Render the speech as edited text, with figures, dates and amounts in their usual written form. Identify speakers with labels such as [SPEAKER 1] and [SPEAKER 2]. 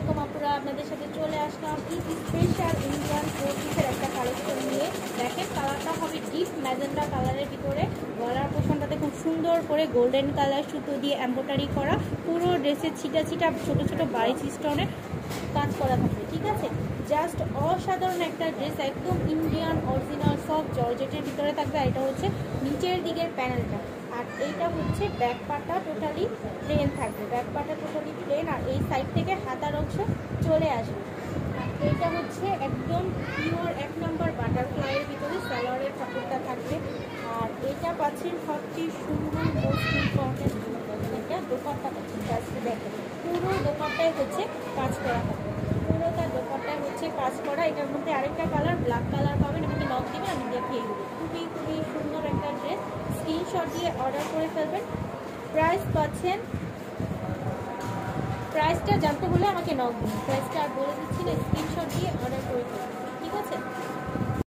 [SPEAKER 1] আলাইকুম আপুরা, আপনাদের সাথে চলে আসলাম ঈদ স্পেশাল ইন্ডিয়ান ফোর পিসের একটা কালেকশন নিয়ে। দেখেন কালারটা হবে ডিপ ম্যাজেন্ডা কালারের ভিতরে। গলার পোর্শনটাতে খুব সুন্দর করে গোল্ডেন কালার সুতো দিয়ে এমব্রয়ডারি করা, পুরো ড্রেসের ছিটা ছিটা ছোট ছোট বারিশ স্টোনের কাজ করা থাকবে। ঠিক আছে, জাস্ট অসাধারণ একটা ড্রেস, একদম ইন্ডিয়ান অরিজিনাল সব জর্জেটের ভিতরে থাকবে। এটা হচ্ছে নিচের দিকের প্যানেলটা, আর এইটা হচ্ছে ব্যাক পাটা টোটালি প্লেন থাকবে। ব্যাক পাটা টোটালি প্লেন, আর এই সাইড থেকে হাতার অংশ চলে আসবে। আর এইটা হচ্ছে একদম পিওর 1 নম্বর বাটারফ্লাইয়ের ভিতরে সালোয়ারের কাপড়টা থাকবে। আর এটা পাচ্ছেন সবচেয়ে সুন্দর মোস্ট ইম্পর্টেন্ট এটা দোপাট্টা পাচ্ছেন। জাস্ট দেখেন পুরো দোপাট্টায় হচ্ছে কাজ করা হবে, পুরো তার দোপাট্টায় হচ্ছে কাজ করা। এটার মধ্যে আরেকটা কালার ব্ল্যাক কালার পাবেন, আমাকে নক দিবেন, আমি দেখিয়ে দেবো। খুবই খুবই সুন্দর একটা ড্রেস, স্ক্রিনশট দিয়ে অর্ডার করে ফেলবেন। প্রাইস পাচ্ছেন, প্রাইসটা জানতে হলে আমাকে নক দিন, প্রাইসটা আর বলে দিচ্ছি না।